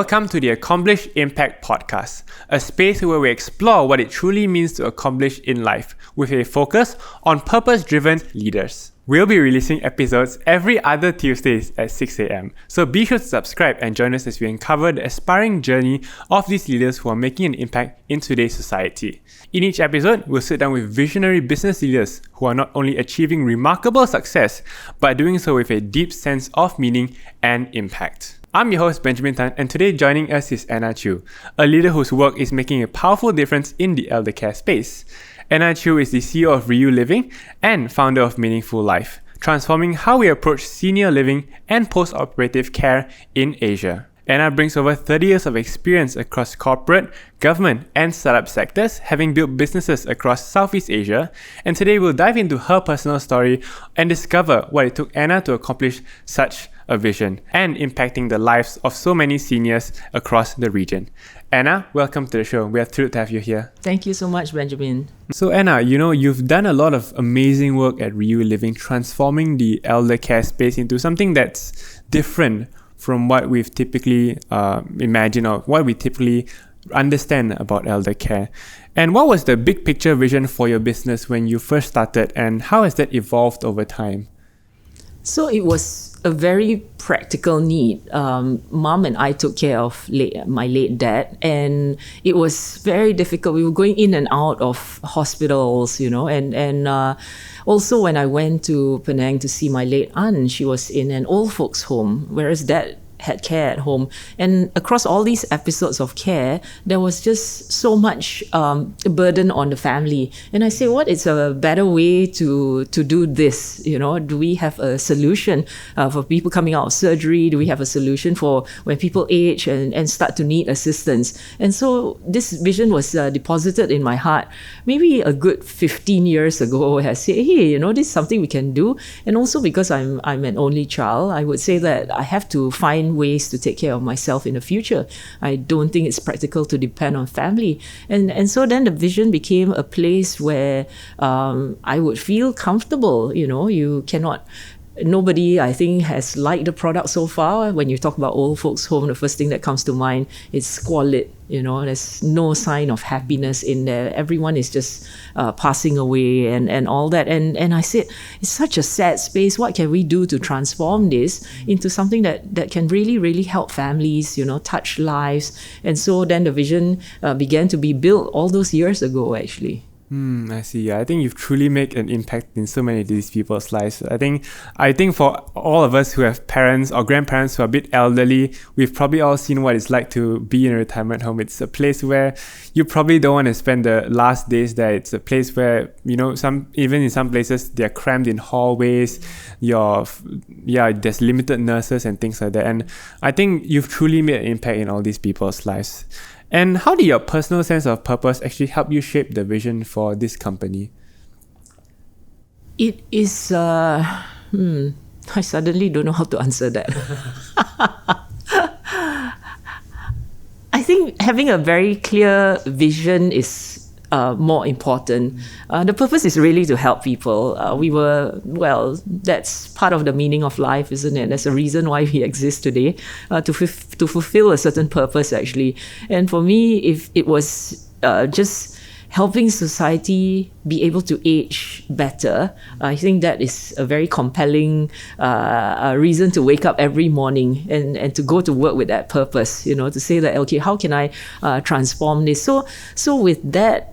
Welcome to the Accomplish Impact Podcast, a space where we explore what it truly means to accomplish in life, with a focus on purpose-driven leaders. We'll be releasing episodes every other Tuesdays at 6 a.m. So be sure to subscribe and join us as we uncover the aspiring journey of these leaders who are making an impact in today's society. In each episode, we'll sit down with visionary business leaders who are not only achieving remarkable success, but doing so with a deep sense of meaning and impact. I'm your host, Benjamin Tan, and today joining us is Anna Chu, a leader whose work is making a powerful difference in the eldercare space. Anna Chu is the CEO of ReU Living and founder of Meaningfull Life, transforming how we approach senior living and post-operative care in Asia. Anna brings over 30 years of experience across corporate, government, and startup sectors, having built businesses across Southeast Asia. And today we'll dive into her personal story and discover what it took Anna to accomplish such a vision and impacting the lives of so many seniors across the region. Anna, welcome to the show. We are thrilled to have you here. Thank you so much, Benjamin. So Anna, you've done a lot of amazing work at ReU Living, transforming the elder care space into something that's different from what we've typically imagined or what we typically understand about elder care. And what was the big picture vision for your business when you first started, and how has that evolved over time? So it was a very practical need. Mom and I took care of my late dad, and it was very difficult. We were going in and out of hospitals, and also when I went to Penang to see my late aunt, she was in an old folks home, whereas dad had care at home. And across all these episodes of care, there was just so much burden on the family. And I say, what is a better way to do this? Do we have a solution for people coming out of surgery? Do we have a solution for when people age and start to need assistance? And so this vision was deposited in my heart maybe a good 15 years ago. I said, hey, this is something we can do. And also because I'm an only child, I would say that I have to find ways to take care of myself in the future. I don't think it's practical to depend on family. And so then the vision became a place where I would feel comfortable. You cannot... Nobody, I think, has liked the product so far. When you talk about old folks' home, the first thing that comes to mind is squalid. There's no sign of happiness in there. Everyone is just passing away and all that. And I said, it's such a sad space. What can we do to transform this into something that can really, really help families, touch lives? And so then the vision began to be built all those years ago, actually. I see. Yeah, I think you've truly made an impact in so many of these people's lives. I think for all of us who have parents or grandparents who are a bit elderly, we've probably all seen what it's like to be in a retirement home. It's a place where you probably don't want to spend the last days there. It's a place where, even in some places, they're crammed in hallways. There's limited nurses and things like that. And I think you've truly made an impact in all these people's lives. And how did your personal sense of purpose actually help you shape the vision for this company? It is... I suddenly don't know how to answer that. I think having a very clear vision is more important. The purpose is really to help people. That's part of the meaning of life, isn't it? There's a reason why we exist today, to fulfill a certain purpose, actually. And for me, if it was just helping society be able to age better, I think that is a very compelling reason to wake up every morning and to go to work with that purpose, to say that, okay, how can I transform this? So with that,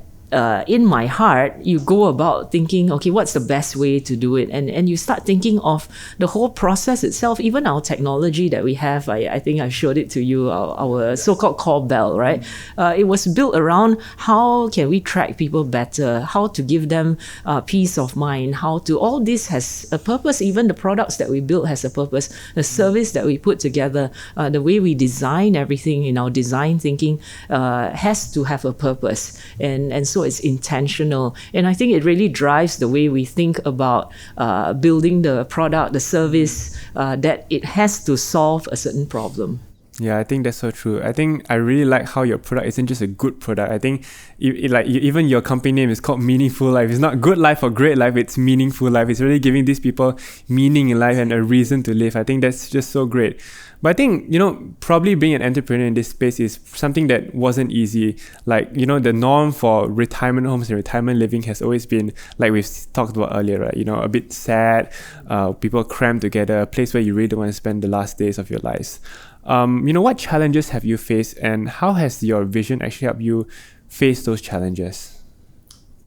in my heart, you go about thinking, okay, what's the best way to do it? And you start thinking of the whole process itself, even our technology that we have. I think I showed it to you, our so-called call bell, right? It was built around how can we track people better, how to give them peace of mind, all this has a purpose. Even the products that we build has a purpose. The service that we put together, the way we design everything in our design thinking has to have a purpose. And so it's intentional. And I think it really drives the way we think about building the product, the service, that it has to solve a certain problem. Yeah, I think that's so true. I think I really like how your product isn't just a good product. I think even your company name is called Meaningful Life. It's not good life or great life, it's meaningful life. It's really giving these people meaning in life and a reason to live. I think that's just so great. But I think, probably being an entrepreneur in this space is something that wasn't easy. Like, the norm for retirement homes and retirement living has always been, like we've talked about earlier, right? A bit sad, people crammed together, a place where you really don't want to spend the last days of your lives. What challenges have you faced, and how has your vision actually helped you face those challenges?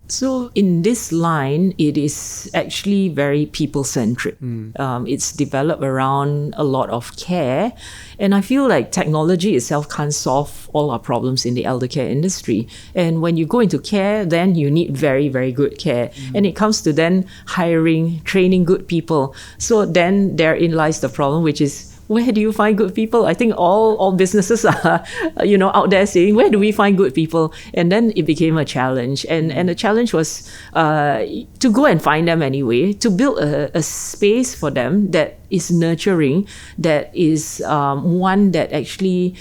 So in this line, it is actually very people-centric. It's developed around a lot of care. And I feel like technology itself can't solve all our problems in the eldercare industry. And when you go into care, then you need very, very good care. And it comes to then hiring, training good people. So then therein lies the problem, which is, where do you find good people? I think all businesses are, out there saying, where do we find good people? And then it became a challenge. And the challenge was to go and find them anyway, to build a space for them that is nurturing, that is one that actually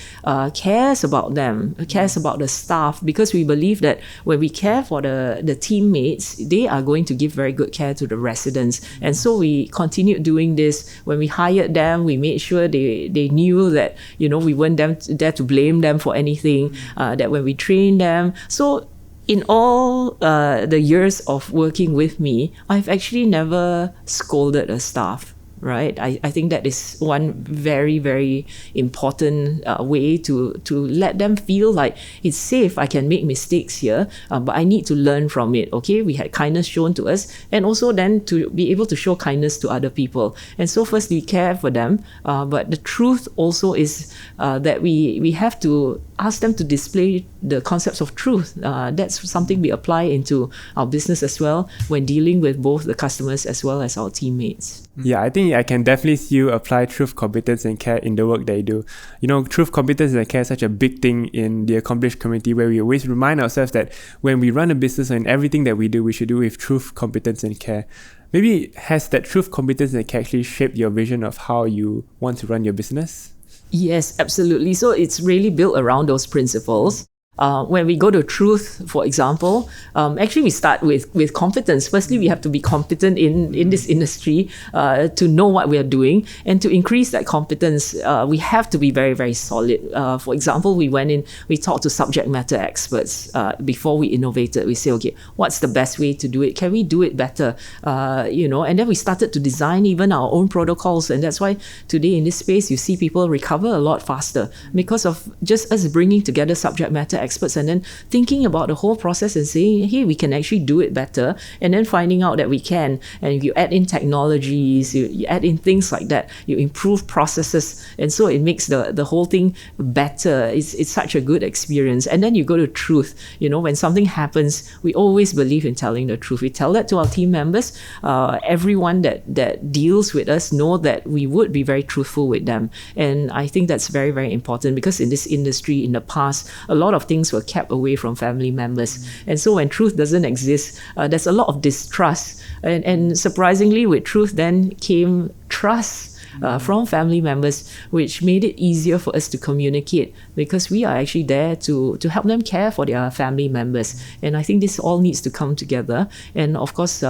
cares about them, cares about the staff, because we believe that when we care for the teammates, they are going to give very good care to the residents. And so we continued doing this. When we hired them, we made sure they knew that, we weren't there to blame them for anything, that when we trained them. So in all the years of working with me, I've actually never scolded a staff. Right, I think that is one very, very important way to let them feel like it's safe. I can make mistakes here, but I need to learn from it. Okay, we had kindness shown to us, and also then to be able to show kindness to other people. And so first we care for them, but the truth also is that we have to ask them to display the concepts of truth. That's something we apply into our business as well when dealing with both the customers as well as our teammates. Yeah, I think I can definitely see you apply truth, competence, and care in the work that you do. Truth, competence, and care is such a big thing in the accomplished community, where we always remind ourselves that when we run a business and everything that we do, we should do with truth, competence, and care. Maybe has that truth, competence, and care actually shaped your vision of how you want to run your business? Yes, absolutely. So it's really built around those principles. When we go to truth, for example, actually we start with competence. Firstly, we have to be competent in this industry to know what we are doing. And to increase that competence, we have to be very, very solid. For example, we went in, we talked to subject matter experts before we innovated. We say, okay, what's the best way to do it? Can we do it better? And then we started to design even our own protocols. And that's why today in this space, you see people recover a lot faster because of just us bringing together subject matter experts and then thinking about the whole process and saying, hey, we can actually do it better, and then finding out that we can. And if you add in technologies, you add in things like that, you improve processes, and so it makes the whole thing better. It's such a good experience. And then you go to truth. When something happens, we always believe in telling the truth. We tell that to our team members. Everyone that deals with us know that we would be very truthful with them. And I think that's very, very important, because in this industry, in the past, a lot of things were kept away from family members. And so when truth doesn't exist, there's a lot of distrust. And surprisingly, with truth then came trust from family members, which made it easier for us to communicate, because we are actually there to help them care for their family members. And I think this all needs to come together. And of course,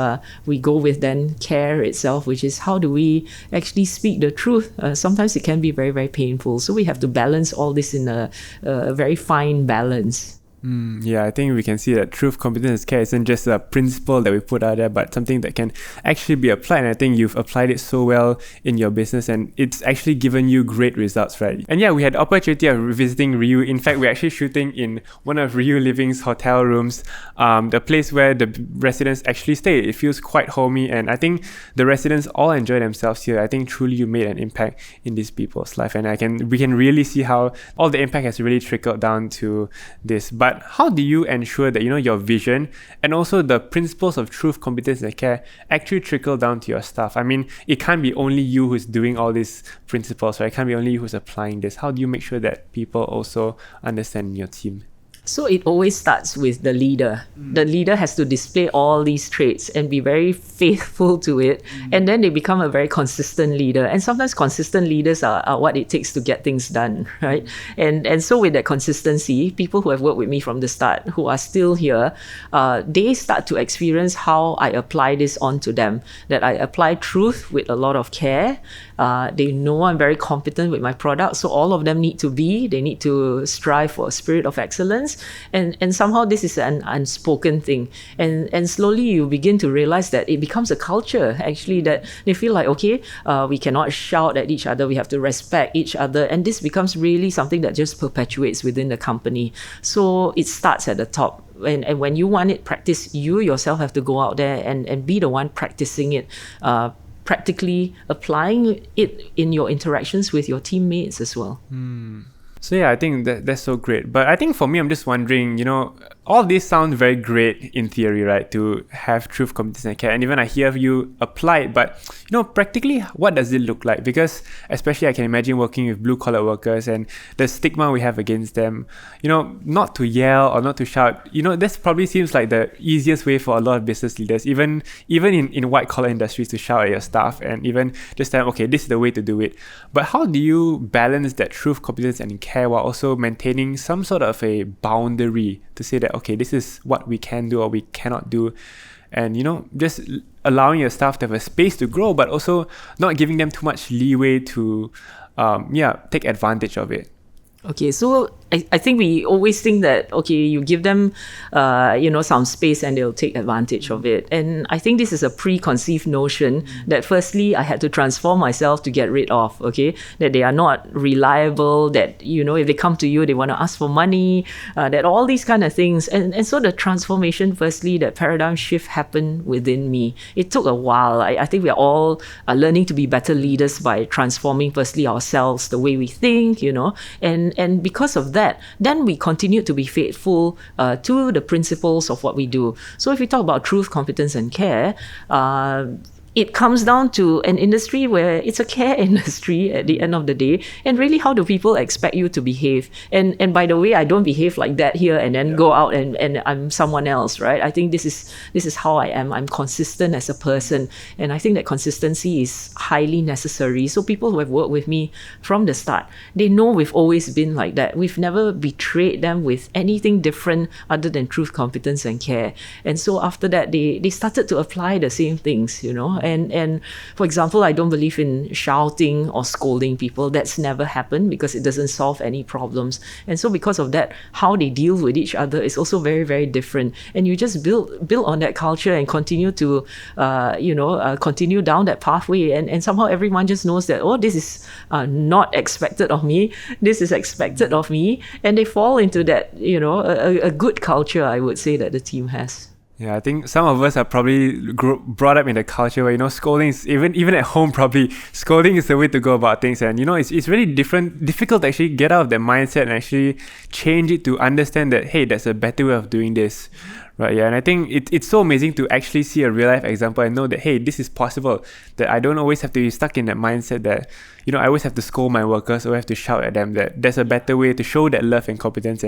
we go with then care itself, which is how do we actually speak the truth? Sometimes it can be very, very painful. So we have to balance all this in a very fine balance. Yeah, I think we can see that truth, competence, care isn't just a principle that we put out there, but something that can actually be applied. And I think you've applied it so well in your business, and it's actually given you great results, right? And yeah, we had the opportunity of visiting ReU. In fact, we're actually shooting in one of ReU Living's hotel rooms, the place where the residents actually stay. It feels quite homey, and I think the residents all enjoy themselves here. I think truly you made an impact in these people's life, and we can really see how all the impact has really trickled down to this. But how do you ensure that your vision and also the principles of truth, competence, and care actually trickle down to your staff? I mean, it can't be only you who's doing all these principles, right? It can't be only you who's applying this. How do you make sure that people also understand your team? So it always starts with the leader. The leader has to display all these traits and be very faithful to it. And then they become a very consistent leader. And sometimes consistent leaders are what it takes to get things done, right? And so with that consistency, people who have worked with me from the start, who are still here, they start to experience how I apply this onto them. That I apply truth with a lot of care. They know I'm very competent with my product. So all of them need to strive for a spirit of excellence. And somehow this is an unspoken thing. And slowly you begin to realize that it becomes a culture, actually, that they feel like, okay, we cannot shout at each other. We have to respect each other. And this becomes really something that just perpetuates within the company. So it starts at the top. And when you want it practiced, you yourself have to go out there and be the one practicing it, practically applying it in your interactions with your teammates as well. So yeah, I think that's so great. But I think for me, I'm just wondering, all this sounds very great in theory, right? To have truth, competence, and care. And even I hear you apply it, but practically, what does it look like? Because especially I can imagine working with blue collar workers and the stigma we have against them, not to yell or not to shout, this probably seems like the easiest way for a lot of business leaders, even in white collar industries, to shout at your staff and even just tell them, okay, this is the way to do it. But how do you balance that truth, competence, and care while also maintaining some sort of a boundary to say that, okay, this is what we can do or we cannot do, and just allowing your staff to have a space to grow, but also not giving them too much leeway to take advantage of it? Okay, so I think we always think that, okay, you give them, some space and they'll take advantage of it. And I think this is a preconceived notion that firstly, I had to transform myself to get rid of, okay? That they are not reliable, that, if they come to you, they want to ask for money, that all these kind of things. And so the transformation, firstly, that paradigm shift happened within me. It took a while. I think we are all learning to be better leaders by transforming, firstly, ourselves, the way we think, and because of that, then we continue to be faithful to the principles of what we do. So if we talk about truth, competence, and care, it comes down to an industry where it's a care industry at the end of the day. And really, how do people expect you to behave? And by the way, I don't behave like that here and then go out and I'm someone else, right? I think this is how I am. I'm consistent as a person. And I think that consistency is highly necessary. So people who have worked with me from the start, they know we've always been like that. We've never betrayed them with anything different other than truth, competence, and care. And so after that, they started to apply the same things, And for example, I don't believe in shouting or scolding people. That's never happened because it doesn't solve any problems. And so because of that, how they deal with each other is also very, very different. And you just build on that culture and continue to, continue down that pathway. And somehow everyone just knows that, oh, this is not expected of me. This is expected of me. And they fall into that, a good culture, I would say, that the team has. Yeah, I think some of us are probably brought up in a culture where, scolding is, even at home, probably scolding is the way to go about things. And, it's really difficult to actually get out of that mindset and actually change it to understand that, hey, there's a better way of doing this. Right, yeah, and I think it's so amazing to actually see a real life example and know that, hey, this is possible, that I don't always have to be stuck in that mindset that, I always have to scold my workers or have to shout at them, that there's a better way to show that love and competence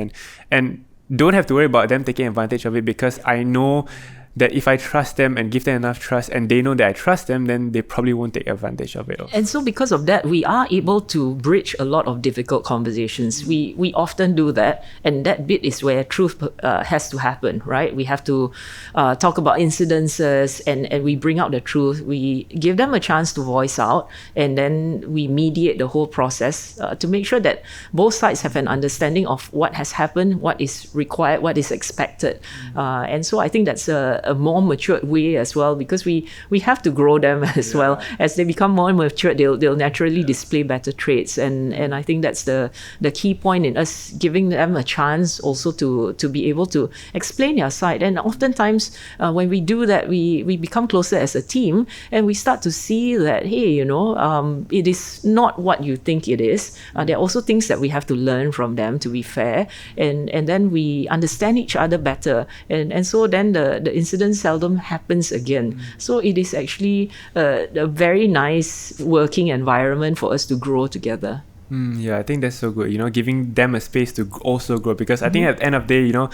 and don't have to worry about them taking advantage of it, because I know that if I trust them and give them enough trust and they know that I trust them, then they probably won't take advantage of it. And so because of that, we are able to bridge a lot of difficult conversations. We often do that, and that bit is where truth has to happen, right? We have to talk about incidences and we bring out the truth. We give them a chance to voice out, and then we mediate the whole process to make sure that both sides have an understanding of what has happened, what is required, what is expected. And so I think that's a more matured way as well, because we have to grow them as well. As they become more mature, they'll naturally display better traits, and I think that's the key point in us giving them a chance also to be able to explain their side. And oftentimes when we do that, we become closer as a team, and we start to see that, hey, it is not what you think it is. There are also things that we have to learn from them, to be fair, and then we understand each other better, and so then the incident seldom happens again. So it is actually a very nice working environment for us to grow together. Yeah, I think that's so good. Giving them a space to also grow, because I think at the end of the day,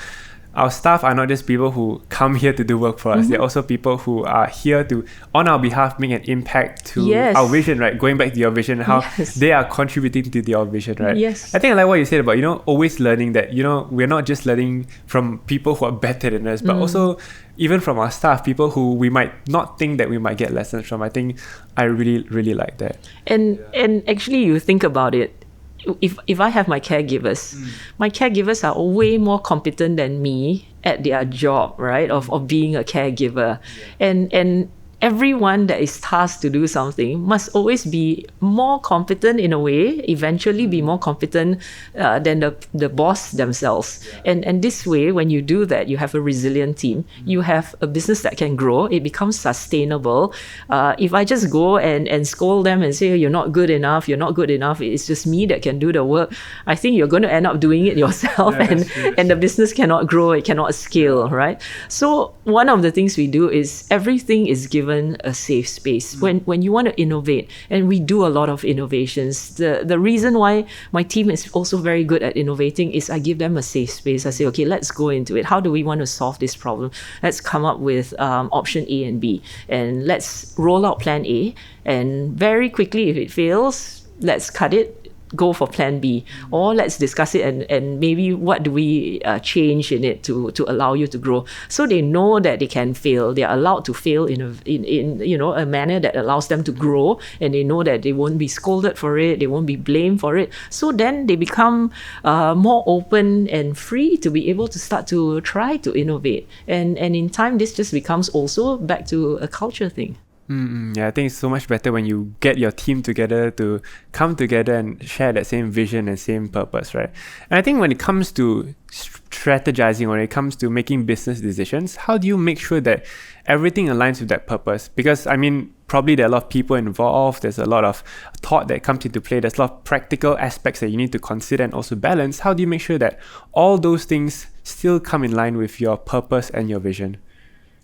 our staff are not just people who come here to do work for us. They're also people who are here to, on our behalf, make an impact to our vision, right? Going back to your vision, how they are contributing to your vision, right? Yes. I think I like what you said about, always learning that, we're not just learning from people who are better than us, but also even from our staff, people who we might not think that we might get lessons from. I think I really, really like that. And actually, you think about it, if I have my caregivers are way more competent than me at their job, right? Of being a caregiver. And everyone that is tasked to do something must always be more competent in a way, eventually be more competent than the boss themselves. And this way, when you do that, you have a resilient team. You have a business that can grow. It becomes sustainable. If I just go and scold them and say, you're not good enough, it's just me that can do the work, I think you're going to end up doing it yourself, and the business cannot grow, it cannot scale, right? So one of the things we do is everything is given a safe space. When you want to innovate, and we do a lot of innovations, the reason why my team is also very good at innovating is I give them a safe space. I say, okay, let's go into it. How do we want to solve this problem? Let's come up with option A and B, and let's roll out plan A, and very quickly, if it fails, let's cut it, go for plan B, or let's discuss it and maybe what do we change in it to allow you to grow. So they know that they can fail. They are allowed to fail in a manner that allows them to grow, and they know that they won't be scolded for it, they won't be blamed for it. So then they become more open and free to be able to start to try to innovate. And in time, this just becomes also back to a culture thing. Yeah, I think it's so much better when you get your team together to come together and share that same vision and same purpose, right? And I think when it comes to strategizing, when it comes to making business decisions, how do you make sure that everything aligns with that purpose? Because, probably there are a lot of people involved, there's a lot of thought that comes into play, there's a lot of practical aspects that you need to consider and also balance. How do you make sure that all those things still come in line with your purpose and your vision?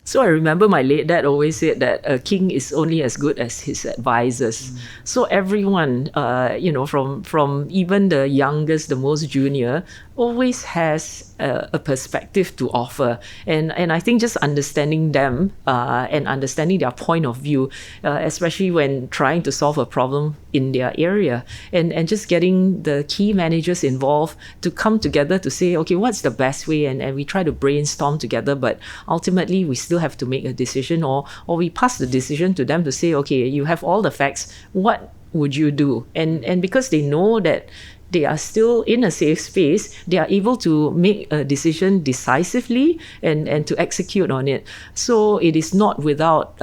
So I remember my late dad always said that a king is only as good as his advisors. So everyone, from even the youngest, the most junior, always has a perspective to offer. And I think just understanding them and understanding their point of view, especially when trying to solve a problem in their area, and just getting the key managers involved to come together to say, okay, what's the best way? And we try to brainstorm together, but ultimately we still have to make a decision, or we pass the decision to them to say, okay, you have all the facts, what would you do? And because they know that they are still in a safe space, they are able to make a decision decisively and to execute on it. So it is not without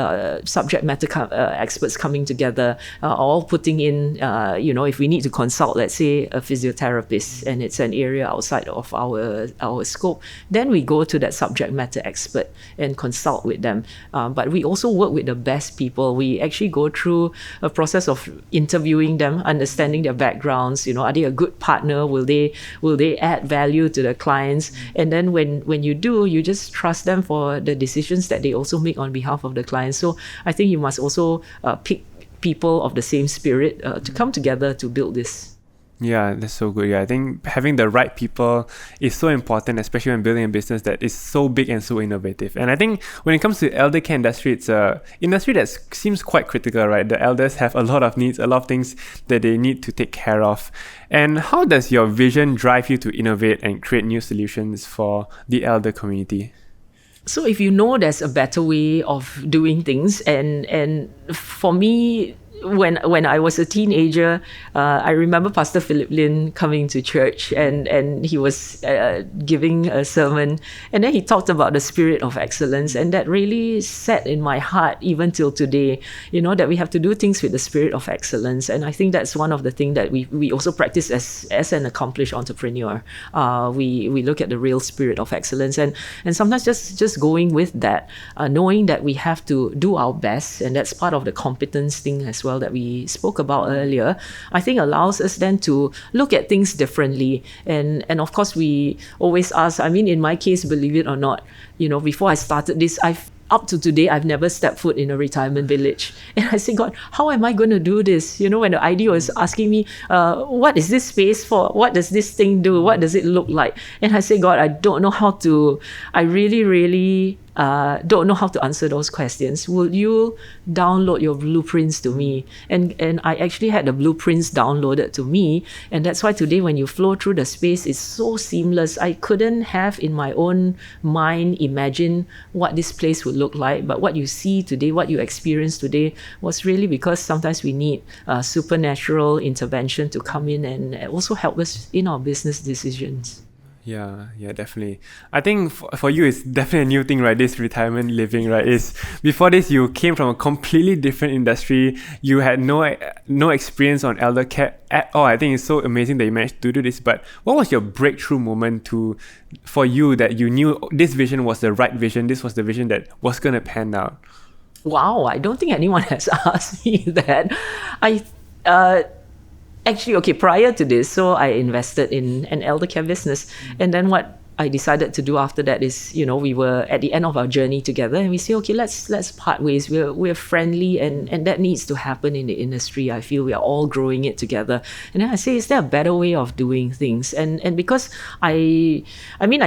subject matter experts coming together, all putting in, if we need to consult, let's say, a physiotherapist, and it's an area outside of our scope, then we go to that subject matter expert and consult with them. But we also work with the best people. We actually go through a process of interviewing them, understanding their backgrounds. Are they a good partner? Will they add value to the clients? And then when you do, you just trust them for the decisions that they also make on behalf of the clients. So I think you must also pick people of the same spirit to come together to build this. Yeah, that's so good. Yeah, I think having the right people is so important, especially when building a business that is so big and so innovative. And I think when it comes to eldercare industry, it's an industry that seems quite critical, right? The elders have a lot of needs, a lot of things that they need to take care of. And how does your vision drive you to innovate and create new solutions for the elder community? So if you know there's a better way of doing things, and for me, when I was a teenager, I remember Pastor Philip Lin coming to church, and he was giving a sermon, and then he talked about the spirit of excellence, and that really set in my heart even till today, that we have to do things with the spirit of excellence. And I think that's one of the things that we also practice as an accomplished entrepreneur. We look at the real spirit of excellence, and sometimes just going with that, knowing that we have to do our best, and that's part of the competence thing as well that we spoke about earlier, I think allows us then to look at things differently. And of course, we always ask, in my case, believe it or not, before I started this, up to today, I've never stepped foot in a retirement village. And I said, God, how am I going to do this? When the ID was asking me, what is this space for? What does this thing do? What does it look like? And I said, God, I really, really don't know how to answer those questions. Will you download your blueprints to me? And I actually had the blueprints downloaded to me. And that's why today when you flow through the space, it's so seamless. I couldn't have in my own mind imagine what this place would look like. But what you see today, what you experience today was really because sometimes we need supernatural intervention to come in and also help us in our business decisions. Yeah, definitely. I think for you, it's definitely a new thing, right? This retirement living, right? Is before this, you came from a completely different industry. You had no experience on eldercare at all. I think it's so amazing that you managed to do this. But what was your breakthrough moment for you that you knew this vision was the right vision? This was the vision that was going to pan out. Wow, I don't think anyone has asked me that. Actually, okay, prior to this, so I invested in an eldercare business. And then what I decided to do after that is, we were at the end of our journey together and we say, okay, let's part ways. We're friendly and that needs to happen in the industry. I feel we are all growing it together. And then I say, is there a better way of doing things? And because I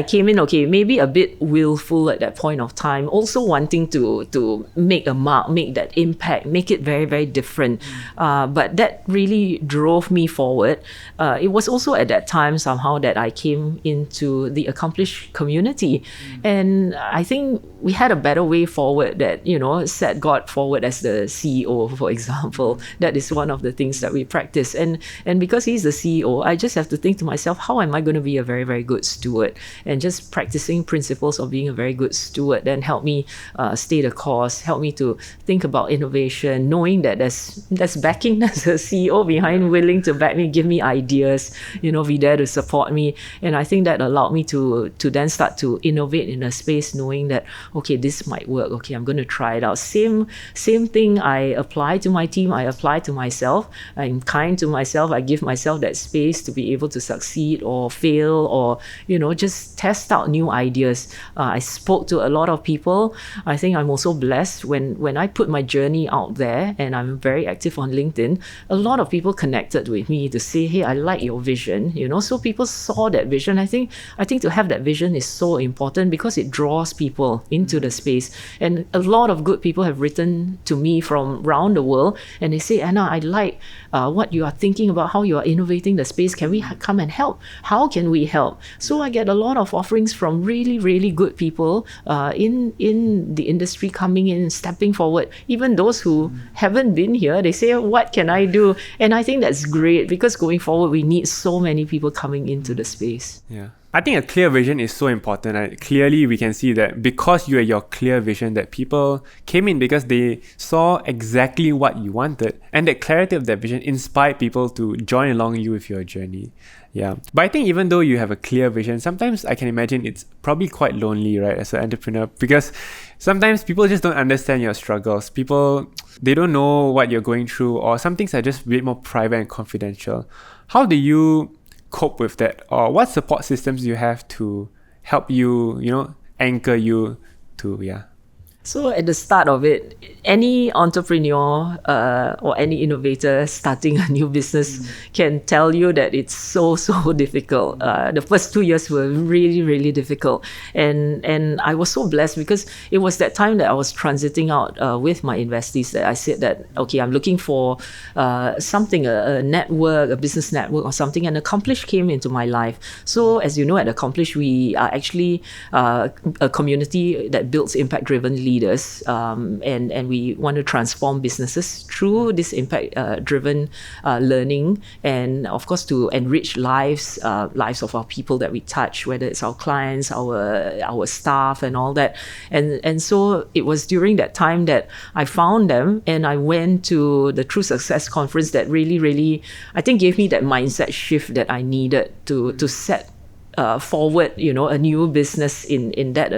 came in, okay, maybe a bit willful at that point of time, also wanting to make a mark, make that impact, make it very, very different. But that really drove me forward. It was also at that time somehow that I came into the accomplish community. And I think we had a better way forward that, set God forward as the CEO, for example. That is one of the things that we practice. And because he's the CEO, I just have to think to myself, how am I going to be a very, very good steward? And just practicing principles of being a very good steward then help me stay the course, help me to think about innovation, knowing that there's backing, there's a CEO behind willing to back me, give me ideas, be there to support me. And I think that allowed me to then start to innovate in a space, knowing that, okay, this might work. Okay, I'm going to try it out. Same thing I apply to my team, I apply to myself. I'm kind to myself. I give myself that space to be able to succeed or fail or, just test out new ideas. I spoke to a lot of people. I think I'm also blessed when I put my journey out there, and I'm very active on LinkedIn, a lot of people connected with me to say, hey, I like your vision, so people saw that vision. I think to have that vision is so important because it draws people into the space. And a lot of good people have written to me from around the world and they say, Anna, I like what you are thinking about, how you are innovating the space. Can we come and help? How can we help? So I get a lot of offerings from really, really good people in the industry coming in, stepping forward. Even those who haven't been here, they say, what can I do? And I think that's great because going forward, we need so many people coming into the space. Yeah. I think a clear vision is so important. Right? Clearly, we can see that because you had your clear vision, that people came in because they saw exactly what you wanted. And that clarity of that vision inspired people to join along you with your journey. Yeah. But I think even though you have a clear vision, sometimes I can imagine it's probably quite lonely, right, as an entrepreneur, because sometimes people just don't understand your struggles. People, they don't know what you're going through, or some things are just a bit more private and confidential. How do you cope with that, or what support systems you have to help you, anchor you to, So at the start of it, any entrepreneur or any innovator starting a new business can tell you that it's so difficult. The first 2 years were really, really difficult. And I was so blessed because it was that time that I was transiting out with my investees that I said that, okay, I'm looking for something, a network, a business network or something, and Accomplish came into my life. So as you know, at Accomplish, we are actually a community that builds impact-driven leaders, and we want to transform businesses through this impact-driven learning, and of course to enrich lives of our people that we touch, whether it's our clients, our staff, and all that. And so it was during that time that I found them, and I went to the True Success conference that really, I think, gave me that mindset shift that I needed to set forward, a new business in that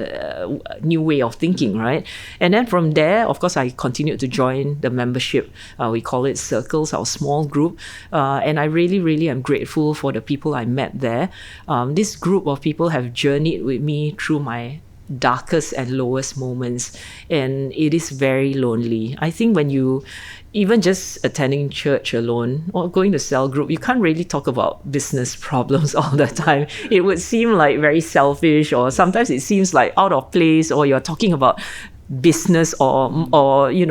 new way of thinking, right? And then from there, of course, I continued to join the membership. We call it Circles, our small group. And I really am grateful for the people I met there. This group of people have journeyed with me through my darkest and lowest moments, and it is very lonely. I think when you even just attending church alone or going to cell group, you can't really talk about business problems all the time. It would seem like very selfish, or sometimes it seems like out of place, or you're talking about business or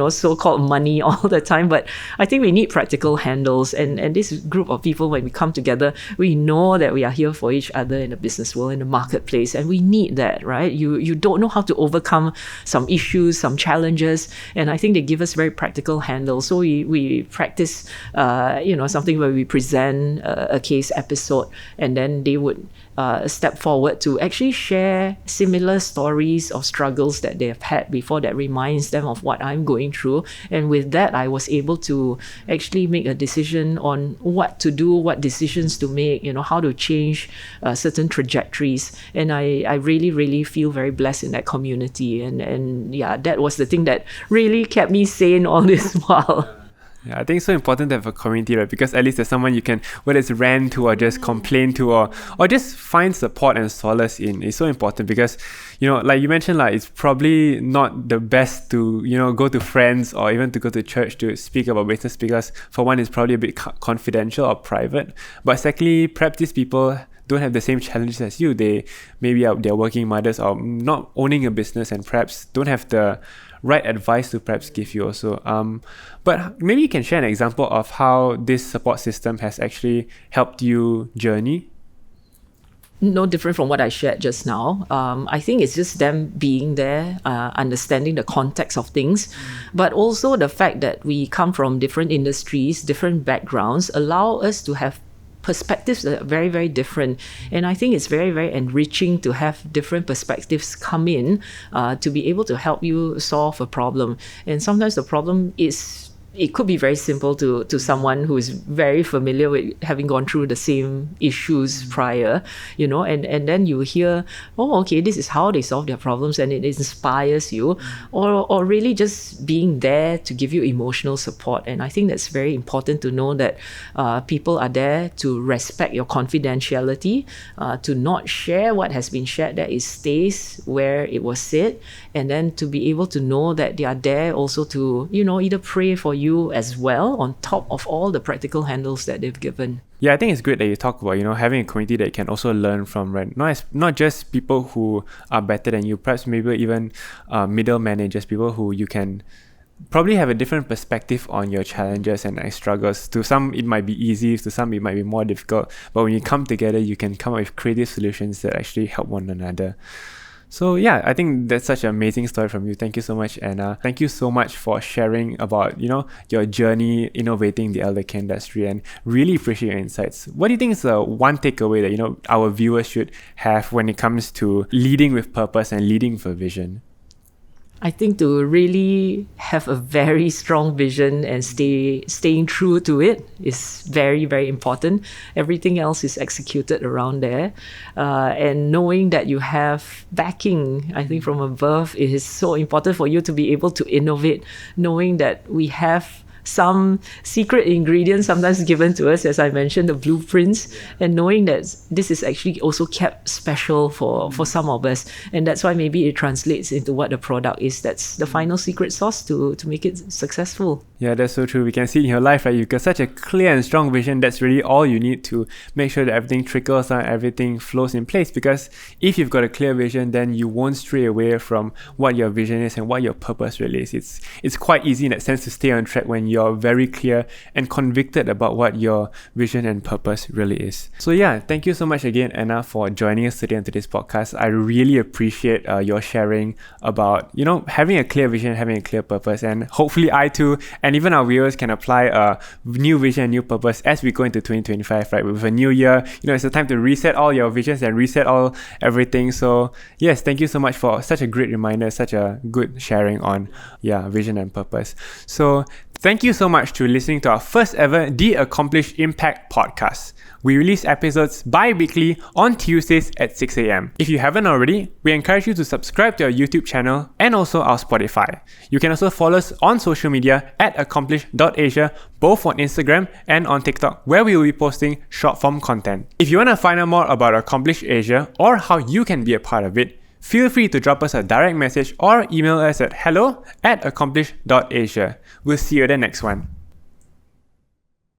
so-called money all the time. But I think we need practical handles, and this group of people, when we come together, we know that we are here for each other in the business world, in the marketplace, and we need that, right? You don't know how to overcome some issues, some challenges, and I think they give us very practical handles. So we practice something where we present a case episode, and then they would step forward to actually share similar stories of struggles that they have had before that reminds them of what I'm going through. And with that, I was able to actually make a decision on what to do, what decisions to make, how to change certain trajectories. And I really, really feel very blessed in that community. And yeah, that was the thing that really kept me sane all this while. Yeah, I think it's so important to have a community, right? Because at least there's someone you can, whether it's rant to or just complain to or just find support and solace in. It's so important because, like you mentioned, like it's probably not the best to, go to friends or even to go to church to speak about business, because for one, it's probably a bit confidential or private. But secondly, perhaps these people don't have the same challenges as you. They're working mothers or not owning a business, and perhaps don't have the right advice to perhaps give you also. But maybe you can share an example of how this support system has actually helped you journey. No different from what I shared just now. I think it's just them being there, understanding the context of things, but also the fact that we come from different industries, different backgrounds, allow us to have perspectives that are very, very different. And I think it's very, very enriching to have different perspectives come in to be able to help you solve a problem. And sometimes the problem it could be very simple to someone who is very familiar with having gone through the same issues prior, and then you hear, oh, okay, this is how they solve their problems, and it inspires you, or really just being there to give you emotional support. And I think that's very important to know that people are there to respect your confidentiality, to not share what has been shared, that it stays where it was said, and then to be able to know that they are there also to, either pray for you as well, on top of all the practical handles that they've given. Yeah, I think it's great that you talk about, having a community that you can also learn from, right? Not just people who are better than you, perhaps maybe even middle managers, people who you can probably have a different perspective on your challenges and struggles. To some, it might be easy, to some, it might be more difficult. But when you come together, you can come up with creative solutions that actually help one another. So yeah, I think that's such an amazing story from you. Thank you so much, Anna. Thank you so much for sharing about, your journey innovating the eldercare industry, and really appreciate your insights. What do you think is the one takeaway that, our viewers should have when it comes to leading with purpose and leading with a vision? I think to really have a very strong vision and staying true to it is very, very important. Everything else is executed around there. And knowing that you have backing, I think from above, it is so important for you to be able to innovate, knowing that we have some secret ingredients sometimes given to us, as I mentioned, the blueprints, and knowing that this is actually also kept special for some of us. And that's why maybe it translates into what the product is. That's the final secret sauce to make it successful. Yeah, that's so true. We can see in your life, right? You've got such a clear and strong vision. That's really all you need to make sure that everything trickles down, everything flows in place. Because if you've got a clear vision, then you won't stray away from what your vision is and what your purpose really is. It's quite easy in that sense to stay on track when you're very clear and convicted about what your vision and purpose really is. So yeah, thank you so much again, Anna, for joining us today on today's podcast. I really appreciate your sharing about, having a clear vision, having a clear purpose, and hopefully I too, and even our viewers, can apply a new vision and new purpose as we go into 2025, right? With a new year, it's a time to reset all your visions and reset everything. So yes, thank you so much for such a great reminder, such a good sharing on vision and purpose. So thank you so much to listening to our first ever The Accomplish Impact podcast. We release episodes bi-weekly on Tuesdays at 6 a.m. If you haven't already, we encourage you to subscribe to our YouTube channel and also our Spotify. You can also follow us on social media at accomplish.asia, both on Instagram and on TikTok, where we will be posting short-form content. If you want to find out more about Accomplish Asia or how you can be a part of it, feel free to drop us a direct message or email us at hello@accomplish.asia. We'll see you at the next one.